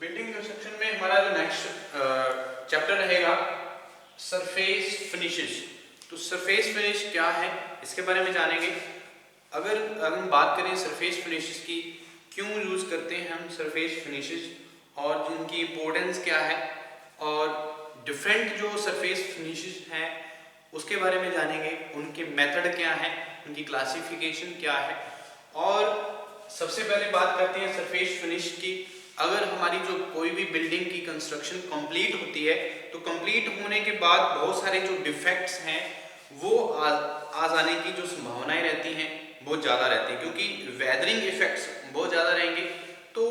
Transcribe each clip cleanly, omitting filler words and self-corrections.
Building construction में हमारा जो नेक्स्ट चैप्टर रहेगा सरफेस फिनिशेस। तो सरफेस फिनिश क्या है इसके बारे में जानेंगे। अगर हम बात करें सरफेस फिनिशेस की, क्यों यूज़ करते हैं हम सरफेस फिनिशेस और जिनकी इम्पोर्टेंस क्या है, और डिफरेंट जो सरफेस फिनिशेस हैं उसके बारे में जानेंगे, उनके मेथड क्या है, उनकी क्लासिफिकेशन क्या है। और सबसे पहले बात करते हैं सरफेस फिनिश की। अगर हमारी जो कोई भी बिल्डिंग की कंस्ट्रक्शन कंप्लीट होती है तो कंप्लीट होने के बाद बहुत सारे जो डिफेक्ट्स हैं वो आ जाने की जो संभावनाएं रहती हैं बहुत ज़्यादा रहती हैं, क्योंकि वेदरिंग इफेक्ट्स बहुत ज़्यादा रहेंगे तो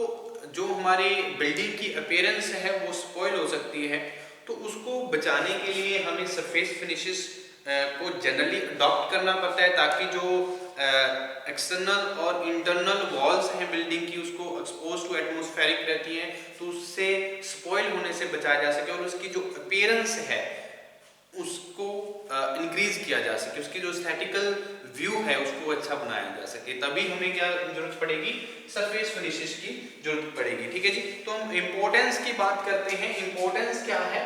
जो हमारी बिल्डिंग की अपीयरेंस है वो स्पॉइल हो सकती है। तो उसको बचाने के लिए हमें सरफेस फिनिशेस को जनरली अडॉप्ट करना पड़ता है, ताकि जो एक्सटर्नल और इंटरनल वॉल्स हैं बिल्डिंग की उसको एक्सपोज टू एटमॉस्फेरिक रहती हैं, तो उससे स्पॉइल होने से बचाया जा सके और उसकी जो अपीयरेंस है उसको इंक्रीज किया जा सके, उसकी जो एस्थेटिकल व्यू है उसको अच्छा बनाया जा सके। तभी हमें क्या जरूरत पड़ेगी, सरफेस फिनिशेस की जरूरत पड़ेगी। ठीक है जी। तो हम इंपॉर्टेंस की बात करते हैं। इंपॉर्टेंस क्या है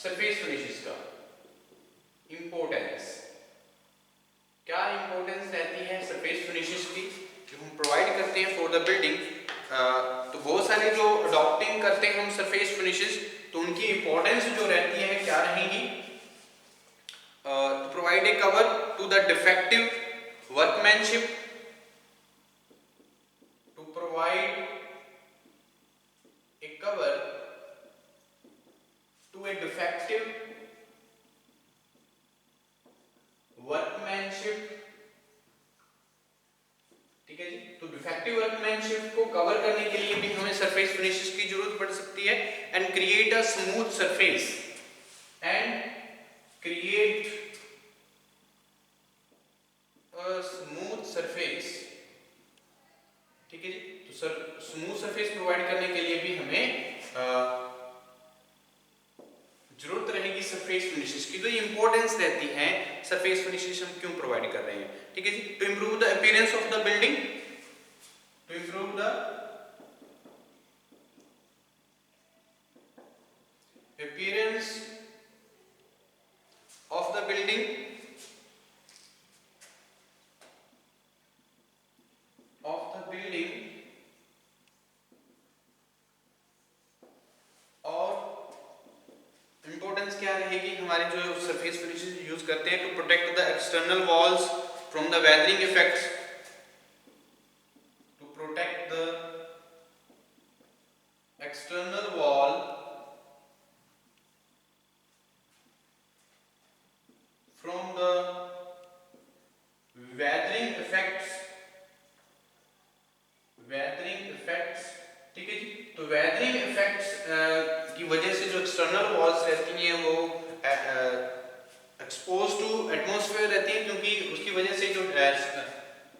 सरफेस फिनिशेस का? इंपॉर्टेंस क्या इंपॉर्टेंस रहती है सरफेस फिनिशेस की जो हम प्रोवाइड करते हैं फॉर द बिल्डिंग। तो बहुत सारे जो अडॉप्टिंग करते हैं हम सरफेस फिनिशेस, तो उनकी इंपॉर्टेंस जो रहती है क्या रहेगी? To provide a cover to the defective workmanship, to provide a cover to a defective workmanship. ठीक है जी। तो डिफेक्टिव वर्कमैनशिप को कवर करने के लिए भी हमें सरफेस फिनिशेस की जरूरत पड़ सकती है। And create a smooth surface, and create a smooth surface. ठीक है जी। तो सर स्मूथ सरफेस प्रोवाइड करने के लिए भी हमें जरूरत रहेगी सरफेस फिनिशेस की। तो इंपॉर्टेंस रहती है सरफेस फिनिशेस हम क्यों प्रोवाइड कर रहे हैं। ठीक है जी। To improve the appearance of the building, to improve the appearance of the building, और इंपॉर्टेंस क्या रहेगी हमारे जो सरफेस फिनिशेस यूज करते हैं, to protect the external walls from the weathering effects, to protect the external wall from the weathering effects, weathering effects. ठीक है जी। तो वेदरिंग इफेक्ट्स की वजह से जो एक्सटर्नल वॉल्स रहती हैं वो एक्सपोज टू एटमॉस्फेयर रहती हैं, क्योंकि उसकी वजह से जो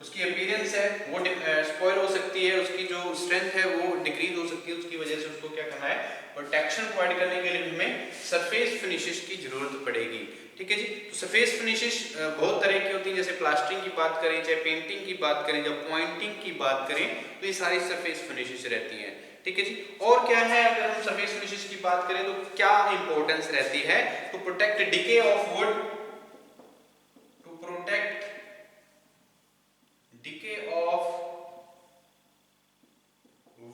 उसकी अपीयरेंस है वो स्पॉइल हो सकती है, उसकी जो स्ट्रेंथ है वो डिक्रीज हो सकती है। उसकी वजह से उसको क्या करना है, प्रोटेक्शन प्रोवाइड करने के लिए हमें सरफेस फिनिशेस की जरूरत पड़ेगी। ठीक है जी। तो सरफेस फिनिशेस बहुत तरह की होती हैं, जैसे प्लास्टरिंग की बात करें, चाहे पेंटिंग की बात करें, या पॉइंटिंग की बात करें, तो ये सारी सरफेस फिनिशेस रहती हैं। ठीक है जी। और क्या है, अगर हम सरफेस फिनिशेस की बात करें तो क्या इंपॉर्टेंस रहती है? To protect decay of wood, to protect decay of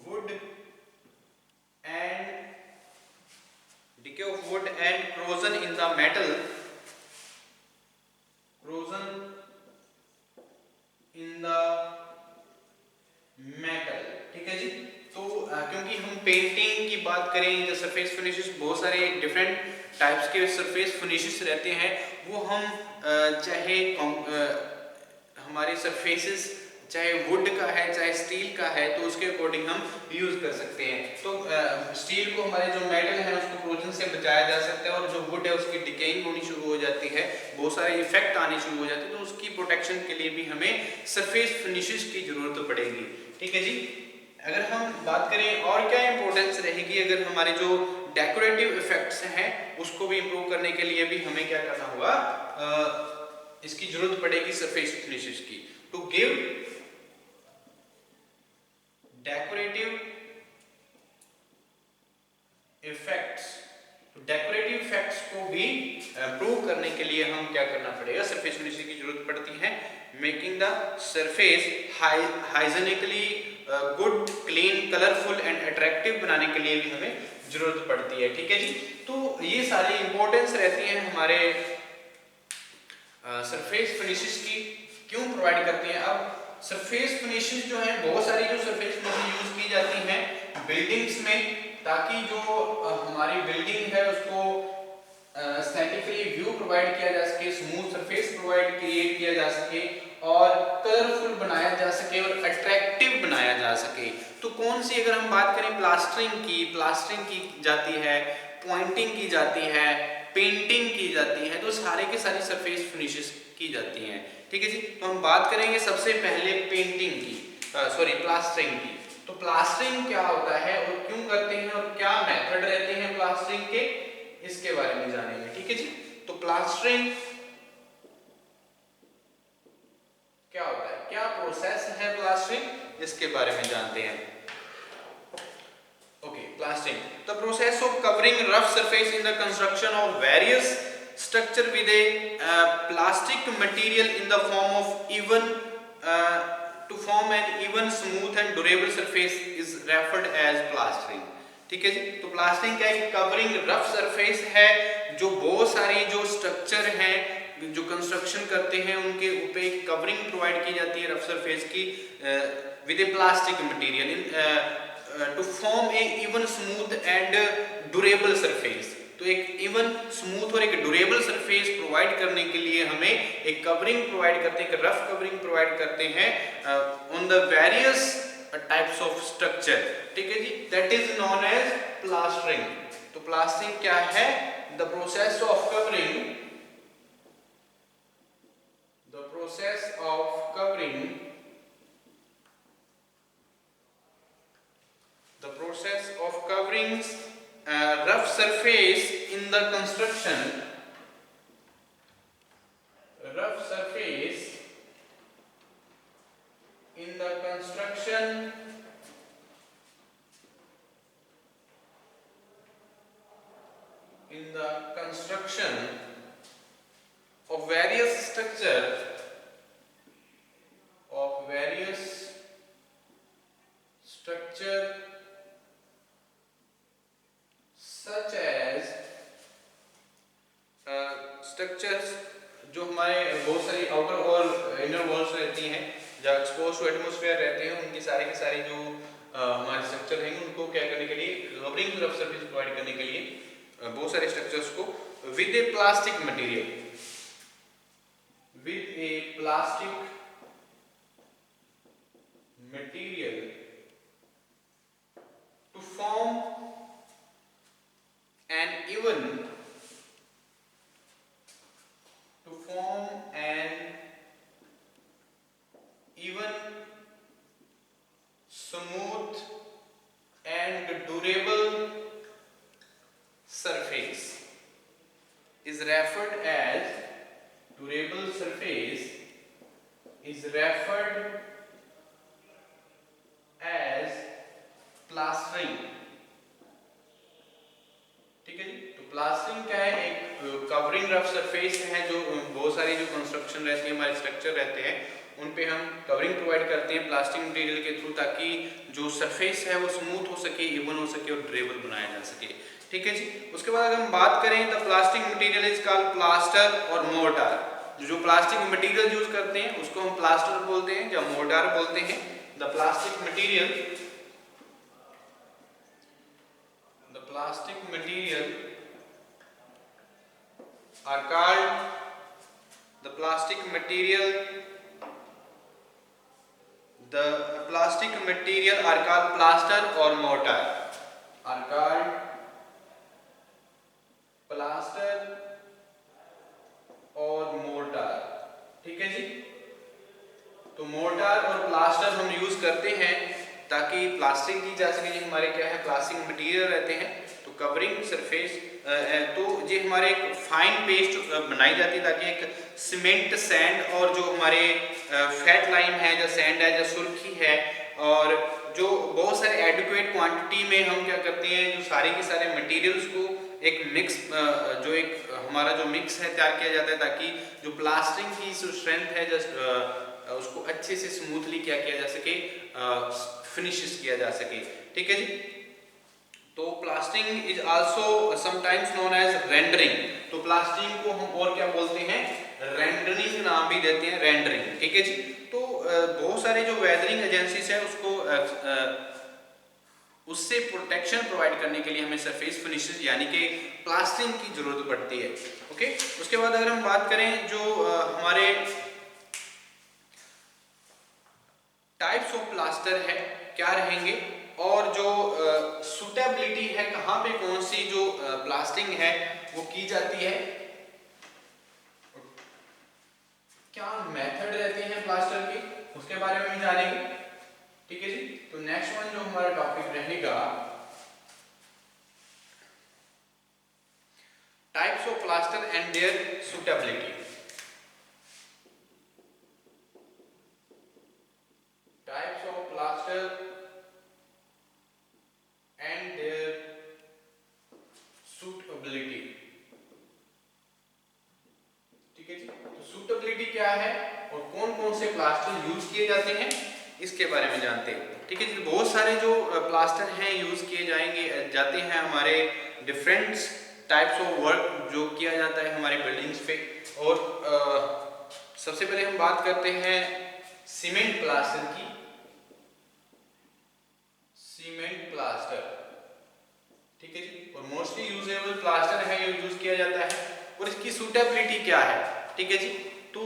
wood and decay of wood and corrosion in the metal, corrosion in the metal। ठीक है जी। तो क्योंकि हम पेंटिंग की बात करें या सरफेस फिनिशेस, बहुत सारे डिफरेंट टाइप्स के सरफेस फिनिशेस रहते हैं, वो हम चाहे हमारे सरफेसेस चाहे वुड का है चाहे स्टील का है, तो उसके अकॉर्डिंग हम यूज कर सकते हैं। तो स्टील को, हमारे जो मेटल है उसको कोरोजन से बचाया जा सकता है, और जो वुड है उसकी डिकेइंग होनी शुरू हो जाती है, बहुत सारे इफेक्ट आने शुरू हो जाते हैं, तो उसकी प्रोटेक्शन के लिए भी हमें सरफेस फिनिशेस की जरूरत पड़ेगी। ठीक है जी। अगर हम बात करें और क्या इंपॉर्टेंस रहेगी, अगर हमारे जो डेकोरेटिव इफेक्ट्स हैं उसको भी इंप्रूव करने के लिए भी हमें क्या करना होगा, इसकी जरूरत पड़ेगी सरफेस फिनिशेस की। To give decorative effects, decorative effects को भी इम्प्रूव करने के लिए हम क्या करना पड़ेगा, सरफेस फिनिशिंग की जरूरत पड़ती है। Making the surface hygienically good, clean, colourful and attractive बनाने के लिए भी हमें जरूरत पड़ती है। ठीक है जी। तो ये सारी इंपॉर्टेंस रहती है हमारे सरफेस फिनिशेस की, क्यों प्रोवाइड करती हैं। अब सरफेस फिनिशेस जो हैं, बहुत सारी जो सरफेस फिनिशेस यूज की जाती हैं बिल्डिंग्स में, ताकि जो हमारी बिल्डिंग है उसको एस्थेटिकली व्यू प्रोवाइड किया जा सके, स्मूथ सरफेस प्रोवाइड क्रिएट किया जा सके और कलरफुल बनाया जा सके और अट्रैक्टिव बनाया जा सके। तो कौन सी, अगर हम बात करें प्लास्टरिंग की जाती है, पॉइंटिंग की जाती है, पेंटिंग की जाती है, तो सारे के सारी सरफेस फिनिशेस की जाती हैं। ठीक है जी। तो हम बात करेंगे सबसे पहले पेंटिंग की, प्लास्टरिंग की। तो प्लास्टरिंग क्या होता है और क्यों करते हैं और क्या मेथड रहते हैं प्लास्टरिंग के, इसके बारे में जानेंगे। ठीक है जी। तो प्लास्टरिंग क्या होता है, क्या प्रोसेस है प्लास्टरिंग, इसके बारे में जानते हैं। Okay, plastering, the process of covering rough surface in the construction of various structure with a plastic material in the form of even to form an even, smooth and durable surface is referred as plastering। ठीक है जी। तो plastering क्या है, covering rough surface है, जो बहुत सारी जो स्ट्रक्चर हैं जो कंस्ट्रक्शन करते हैं उनके ऊपर एक कवरिंग प्रोवाइड की जाती है रफ सरफेस की with a plastic material in to form a even, smooth and durable surface. तो एक इवन, स्मूथ और एक ड्यूरेबल सरफेस प्रोवाइड करने के लिए हमें एक कवरिंग प्रोवाइड करते हैं, एक रफ कवरिंग प्रोवाइड करते हैं on the various types of structure. ठीक है जी। That is known as plastering. तो प्लास्टरिंग क्या है, the process of covering, the process of covering, the process of covering rough surface in the construction, rough surface in the construction of various structure, such as structures जो हमारे बहुत सारी outer wall, inner walls रहती हैं, जहाँ expose to atmosphere रहते हैं, उनकी सारी के सारी जो हमारे स्ट्रक्चर हैं उनको क्या करने के लिए, कवरिंग रफ सरफेस प्रोवाइड करने के लिए बहुत सारे स्ट्रक्चर्स को with a plastic material, with a plastic material to form an even, to form an even, smooth and durable surface is referred as, durable surface is referred as plastering। ठीक है जी। तो प्लास्टरिंग क्या है, एक covering rough surface है, जो बहुत सारी जो कंस्ट्रक्शन रहती है, हमारे स्ट्रक्चर रहते हैं, उन पे हम कवरिंग प्रोवाइड करते हैं प्लास्टिक मटेरियल के थ्रू, ताकि जो सरफेस है वो स्मूथ हो सके, इवन हो सके और ड्यूरेबल बनाया जा सके। ठीक है जी। उसके बाद अगर हम बात करें, the plastic material is called plaster और मोर्टार। जो प्लास्टिक मटेरियल यूज करते हैं उसको हम प्लास्टर बोलते हैं या मोर्टार बोलते हैं। The plastic material, plastic material are called, the plastic material are called plaster or mortar, are called plaster और mortar। ठीक है जी। तो मोर्टार और प्लास्टर हम यूज करते हैं ताकि प्लास्टिंग की जा सके। जो हमारे क्या है, प्लास्टिक मटेरियल रहते हैं, तो कवरिंग सरफेस, तो ये हमारे एक फाइन पेस्ट बनाई जाती है, ताकि एक सीमेंट, सैंड और जो हमारे फैट लाइम है, जो सैंड है, जो सुर्खी है और जो बहुत सारे एडिक्वेट क्वांटिटी में हम क्या करते हैं, जो सारे के सारे मटेरियल्स को एक मिक्स जो एक हमारा जो मिक्स है तैयार किया जाता है, ताकि जो प्लास्टरिंग की जो स्ट्रेंथ है जस्ट उसको अच्छे से स्मूथली क्या किया जा सके, फिनिशेस किया जा सके। ठीक है जी। तो plastering is also sometimes known as rendering. तो प्लास्टरिंग को हम और क्या बोलते हैं, रेंडरिंग नाम भी देते हैं, रेंडरिंग। ठीक है जी। तो बहुत सारे जो वेदरिंग एजेंसीज है उसको उससे प्रोटेक्शन प्रोवाइड करने के लिए हमें सरफेस फिनिशेस यानी कि प्लास्टरिंग की जरूरत पड़ती है। ओके। उसके बाद अगर हम बात करें जो हमारे टाइप्स ऑफ प्लास्टर है क्या रहेंगे, और जो सुटेबिलिटी है, कहाँ पे कौन सी जो प्लास्टरिंग है वो की जाती है, क्या मेथड रहते हैं प्लास्टर के, उसके बारे में भी जानेंगे। ठीक है जी। तो नेक्स्ट वन जो हमारा टॉपिक रहेगा, types of plaster and their suitability. Types of plaster and their suitability. ठीक है जी। तो सुटेबिलिटी क्या है और कौन कौन से प्लास्टर यूज किए जाते हैं, इसके बारे में जानते हैं। ठीक है जी। बहुत सारे जो प्लास्टर हैं यूज किए जाते हैं हमारे डिफरेंट टाइप्स ऑफ वर्क जो किया जाता है हमारी बिल्डिंग्स पे। और सबसे पहले हम बात करते हैं सीमेंट प्लास्टर की। सीमेंट प्लास्टर, ठीक है जी। और मोस्टली यूजेबल प्लास्टर है, ये यूज किया जाता है। और इसकी सूटेबिलिटी क्या है, ठीक है जी। तो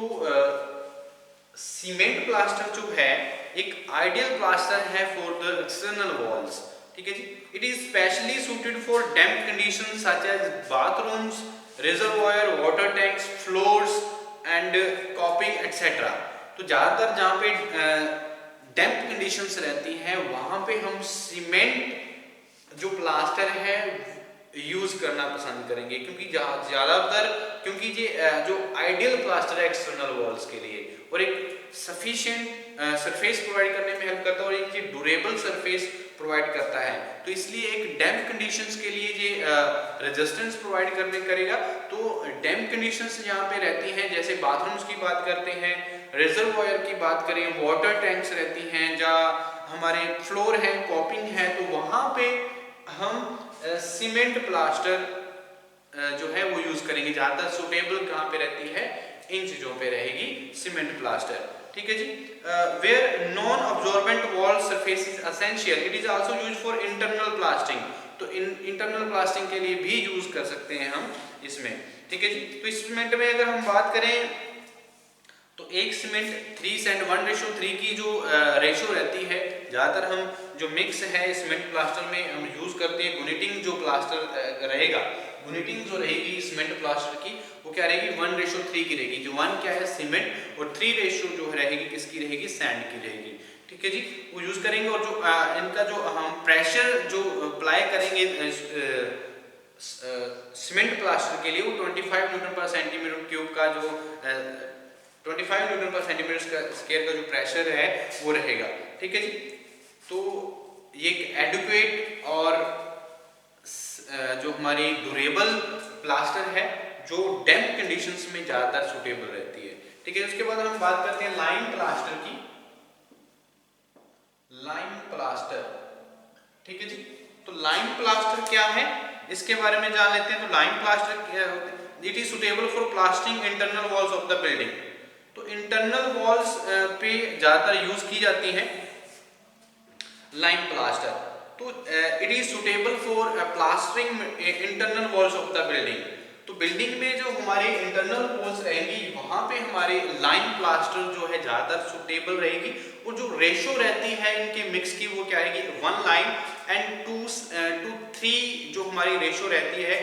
सीमेंट प्लास्टर जो है एक आइडियल प्लास्टर है फॉर द एक्सटर्नल वॉल्स। ठीक है जी। It is specially suited for damp conditions such as bathrooms, reservoir, water tanks, floors and coping etcetera. तो ज्यादातर जहाँ पे डैम्प कंडीशंस रहती हैं वहां पे हम सीमेंट जो प्लास्टर है यूज करना पसंद करेंगे, क्योंकि ज्यादातर क्योंकि ये जो आइडियल प्लास्टर है एक्सटर्नल वॉल्स के लिए और एक सफिशिएंट सरफेस प्रोवाइड करने में हेल्प करता है और एक ड्यूरेबल सरफेस प्रोवाइड करता है। तो इसलिए एक डैम्प कंडीशंस के लिए ये रेजिस्टेंस प्रोवाइड करेगा। तो डैम्प कंडीशंस यहाँ पे रहती हैं, जैसे बाथरूम्स की बात करते हैं, रिजर्वायर की बात करें, वाटर टैंक्स रहती हैं, जहाँ हमारे फ्लोर है, कॉपिंग है, तो वहाँ पे हम सीमेंट प्लास्टर जो है वो यूज करेंगे। ज्यादा सुटेबल कहाँ पे रहती है, इन चीजों पे रहेगी सीमेंट प्लास्टर। ठीक है जी। Where non absorbent wall surface is essential, it is also use for internal plastering. तो इंटरनल प्लास्टिंग के लिए भी यूज कर सकते हैं हम इसमें। ठीक है जी। तो इस सीमेंट में अगर हम बात करें तो एक सीमेंट 3:1:3 की जो रेशो रहती है, ज्यादातर हम जो मिक्स है सीमेंट प्लास्टर में हम यूज करते हैं। गुनिटिंग जो प्लास्टर रहेगा, गुनिटिंग जो रहेगी सीमेंट प्लास्टर की, वो क्या रहेगी 1:3 की रहेगी। जो 1 क्या है सीमेंट और 3 रेशो जो रहेगी किसकी रहेगी, सैंड की रहेगी। ठीक है जी। वो यूज करेंगे और जो इनका जो हम प्रेशर जो अप्लाई करेंगे सीमेंट प्लास्टर के लिए, वो 25 न्यूटन पर सेंटीमीटर क्यूब का जो 25 न्यूटन पर सेंटीमीटर स्क्वायर का जो प्रेशर है वो रहेगा। ठीक है जी। तो ये एक एडुक्वेट और जो हमारी ड्यूरेबल प्लास्टर है जो डैम्प कंडीशंस में ज्यादातर सुटेबल रहती है। ठीक है। उसके बाद हम बात करते हैं लाइम प्लास्टर की। लाइम प्लास्टर, ठीक है जी। तो लाइम प्लास्टर क्या है इसके बारे में जान लेते हैं। तो लाइम प्लास्टर क्या होता है, it is suitable for plastering internal walls of the building. तो इंटरनल वॉल्स पे ज्यादातर यूज की जाती है लाइम प्लास्टर। तो it is suitable for plastering internal walls of the building. तो बिल्डिंग में जो हमारे इंटरनल वॉल्स रहेंगी वहां पे हमारे लाइम प्लास्टर जो है ज्यादातर सुटेबल रहेगी। और जो रेशो रहती है इनके मिक्स की वो क्या रहेगी, 1 लाइम एंड 2:3 जो हमारी रेशो रहती है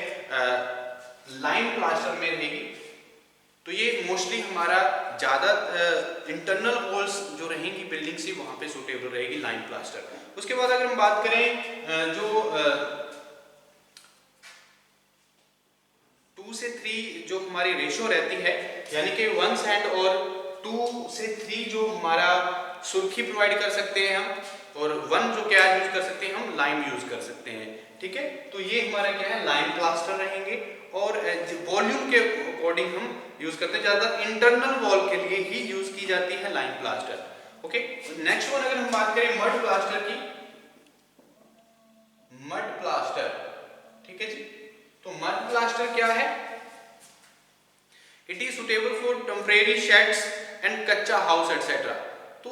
लाइम प्लास्टर में रहेगी। तो ये मोस्टली हमारा ज्यादा इंटरनल वॉल्स जो रहेंगी बिल्डिंग से वहां पे सुटेबल रहेगी लाइम प्लास्टर। उसके बाद अगर हम बात करें जो 2 से 3 जो हमारी रेशो रहती है, यानी कि 1 सैंड और 2 से 3 जो हमारा सुर्खी प्रोवाइड कर सकते हैं हम, और वन जो क्या यूज कर सकते हैं, हम लाइम यूज कर सकते हैं। ठीक है, तो ये हमारा क्या है, लाइम प्लास्टर रहेंगे। और वॉल्यूम के अकॉर्डिंग हम यूज करते हैं, ज्यादा इंटरनल वॉल के लिए ही यूज की जाती है lime plaster. Okay, next one अगर हम बात करें मड प्लास्टर की, मड प्लास्टर, ठीक है जी। तो मड प्लास्टर क्या है, it is suitable for temporary shades and कच्चा हाउस एटसेट्रा। तो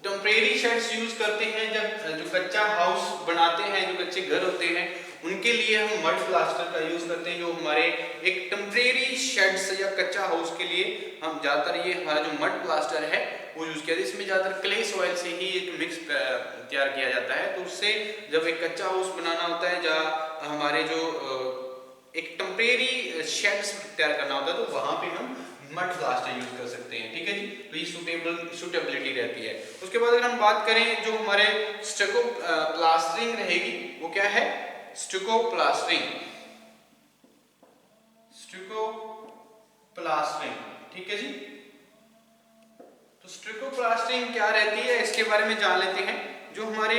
टेम्परेरी शेड्स यूज करते हैं जब जो कच्चा हाउस बनाते हैं, जो कच्चे घर होते हैं, उनके लिए हम मड प्लास्टर का यूज करते हैं। जो हमारे एक टेम्परेरी शेड्स या कच्चा हाउस के लिए हम ज्यादातर ये हमारा जो मड प्लास्टर है वो यूज किया जाता है। इसमें ज्यादातर क्ले सॉइल से ही एक मिक्स तैयार किया जाता है। तो उससे जब एक कच्चा हाउस बनाना होता है, जहाँ हमारे जो एक टेम्परेरी शेड्स तैयार करना होता है, तो वहां पे हम मड प्लास्टर यूज कर सकते हैं। ठीक है जी, तो ये सुटेबिलिटी रहती है। उसके बाद अगर हम बात करें जो हमारे स्टको प्लास्टरिंग रहेगी, वो क्या है, स्टको प्लास्टरिंग, स्टको प्लास्टरिंग। ठीक है जी, तो स्टको प्लास्टरिंग क्या रहती है, इसके बारे में जान लेते हैं। जो हमारे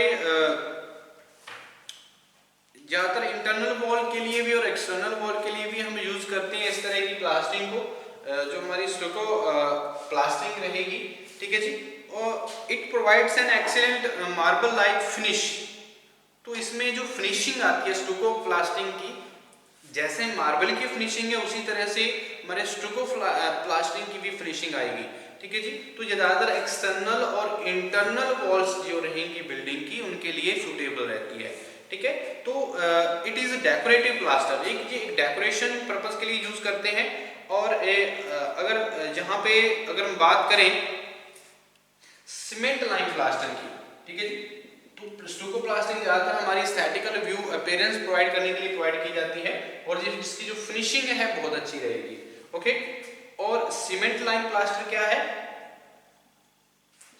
ज्यादातर इंटरनल वॉल के लिए भी और एक्सटर्नल वॉल के लिए भी हम यूज करते हैं इस तरह की प्लास्टरिंग को, जो हमारी स्टको प्लास्टरिंग रहेगी। ठीक है जी, और it provides an excellent marble like finish. तो इसमें जो फिनिशिंग आती है स्टको प्लास्टरिंग की, जैसे मार्बल की फिनिशिंग है उसी तरह से हमारे स्टको प्लास्टरिंग की भी फिनिशिंग आएगी। ठीक है जी, तो ज्यादातर एक्सटर्नल और इंटरनल वॉल्स जो रहेंगी बिल्डिंग की, उनके लिए सूटेबल रहती है। ठीक है, तो इट इज डेकोरेटिव प्लास्टर, एक डेकोरेशन पर्पस के लिए यूज करते हैं। और अगर जहां पे अगर हम बात करें सीमेंट लाइम प्लास्टर की, ठीक है जी, तो स्टको प्लास्टरिंग ज्यादातर हमारी एस्थेटिकल व्यू अपीयरेंस प्रोवाइड करने के लिए प्रोवाइड की जाती है, और जिसकी जो फिनिशिंग है बहुत अच्छी रहेगी। ओके, और सीमेंट लाइम प्लास्टर क्या है,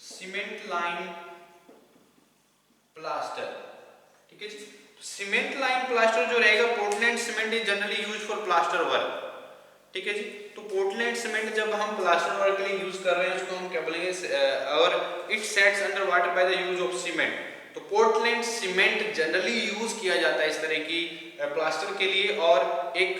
सीमेंट लाइम प्लास्टर, ठीक है जी। सीमेंट लाइम प्लास्टर जो रहेगा, Portland cement is generally used for plaster work. ठीक है जी, तो पोर्टलैंड सीमेंट जब हम प्लास्टर वर्क के लिए यूज कर रहे हैं, उसको हम क्या बोलेंगे, और it sets under water by the use of cement. तो पोर्टलैंड सीमेंट जनरली यूज किया जाता है इस तरह की प्लास्टर के लिए, और एक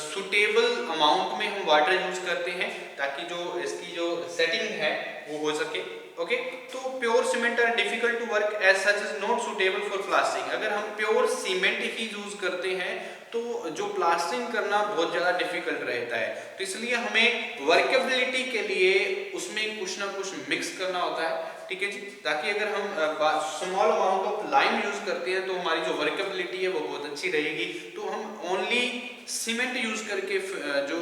सुटेबल अमाउंट में हम वाटर यूज करते हैं ताकि जो इसकी जो सेटिंग है वो हो सके। ओके, तो pure cement are difficult to work as such is not suitable for plastering. अगर हम प्योर सीमेंट ही यूज करते हैं तो जो प्लास्टरिंग करना बहुत ज़्यादा डिफिकल्ट रहता है। तो इसलिए हमें वर्केबिलिटी के लिए उसमें कुछ ना कुछ मिक्स करना होता है। ठीक है जी, ताकि अगर हम small amount of lime use करते हैं तो हमारी जो वर्केबिलिटी है वो बहुत अच्छी रहेगी। तो हम ओनली सीमेंट यूज करके जो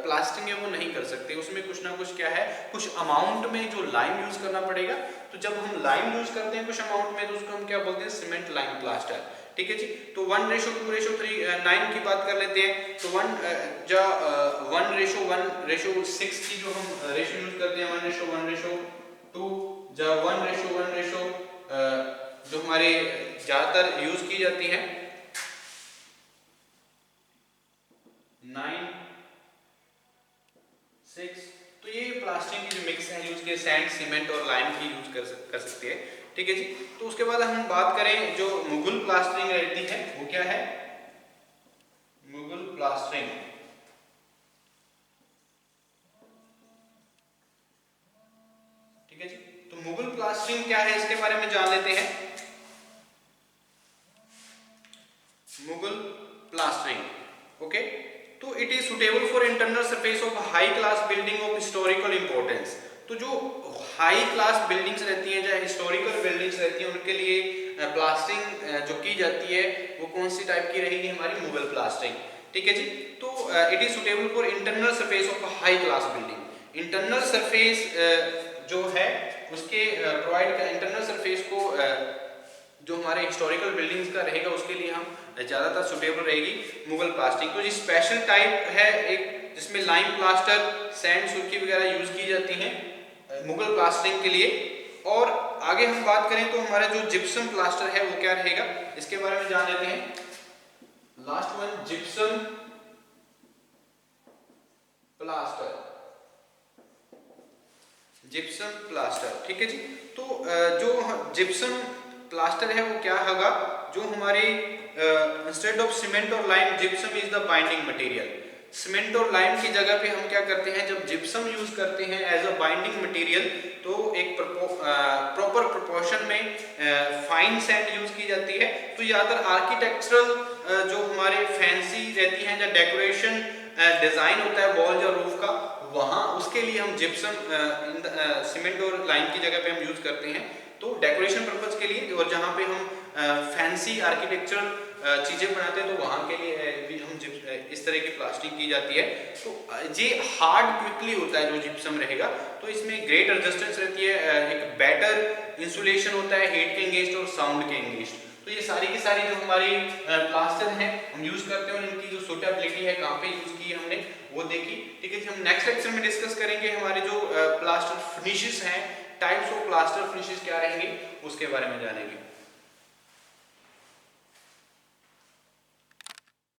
प्लास्टरिंग है वो नहीं कर सकते, उसमें कुछ ना कुछ क्या है, कुछ अमाउंट में जो लाइम यूज करना पड़ेगा। तो जब हम लाइम यूज करते हैं कुछ अमाउंट में, तो उसको हम क्या बोलते हैं, सीमेंट लाइम प्लास्टर। ठीक है जी, तो 1:2:3:9 की बात कर लेते हैं। तो 1:1:6 की जो हम रेशो यूज करते हैं, 1:1:2, या 1:1 जो हमारे ज्यादातर यूज की जाती है 9:6। तो ये प्लास्टिक की जो मिक्स है यूज के सैंड, सीमेंट और लाइम की यूज कर सकते हैं। ठीक है जी, तो उसके बाद हम बात करें जो मुगल प्लास्टरिंग रहती है वो क्या है, मुगल प्लास्टरिंग। ठीक है जी, तो मुगल प्लास्टरिंग क्या है इसके बारे में जान लेते हैं। मुगल प्लास्टरिंग, ओके, तो it is suitable for internal surface of high class building of historical importance. तो जो हाई क्लास बिल्डिंग्स रहती हैं, चाहे हिस्टोरिकल बिल्डिंग्स रहती हैं, उनके लिए प्लास्टरिंग जो की जाती है वो कौन सी टाइप की रहेगी, हमारी मुगल प्लास्टरिंग। ठीक है जी, तो it is suitable for internal surface of high class building. Internal surface जो है उसके प्रोवाइड का इंटरनल सरफेस को जो हमारे हिस्टोरिकल बिल्डिंग्स का रहेगा उसके लिए हम ज़्यादातर सुटेबल रहेगी मुगल प्लास्टरिंग। तो ये स्पेशल टाइप है एक, जिसमें लाइम प्लास्टर, सैंड, सुर्खी वगैरह यूज की जाती हैं मुगल प्लास्टरिंग के लिए। और आगे हम बात करें तो हमारा जो जिप्सम प्लास्टर है वो क्या रहेगा, इसके बारे में जान लेते हैं। Last one, gypsum plaster, gypsum plaster. ठीक है जी, तो जो जिप्सम प्लास्टर है वो क्या होगा, जो हमारे इंस्टेड ऑफ सीमेंट और lime gypsum is the binding material. Cement और लाइम की जगह पे हम क्या करते हैं, जब जिप्सम यूज करते हैं एज अ बाइंडिंग मटेरियल, तो एक प्रॉपर प्रोपोर्शन में फाइन सैंड यूज की जाती है। तो ज़्यादातर आर्किटेक्चरल जो हमारे फैंसी रहती हैं, या डेकोरेशन डिजाइन होता है वॉल या रूफ का, वहाँ उसके लिए हम जिप्सम सीमेंट और लाइम की जगह पे हम यूज करते हैं, तो डेकोरेशन पर्पज के लिए। और जहाँ पे हम फैंसी आर्किटेक्चरल चीजें बनाते हैं, तो वहाँ के लिए भी हम इस तरह की प्लास्टिक की जाती है। तो ये हार्ड क्विकली होता है जो जिप्सम रहेगा, तो इसमें ग्रेट रेजिस्टेंस रहती है, एक बेटर इंसुलेशन होता है हीट के अगेंस्ट और साउंड के अगेंस्ट। तो ये सारी की सारी जो हमारी प्लास्टर हैं हम यूज करते हैं, और इनकी जो सूटेबिलिटी है, कहाँ पे यूज की है हमने वो देखी। ठीक है, हम नेक्स्ट लेक्चर में डिस्कस करेंगे हमारे जो प्लास्टर फिनिशेस हैं, टाइप्स ऑफ प्लास्टर फिनिशेस क्या रहेंगे, उसके बारे में जानेंगे।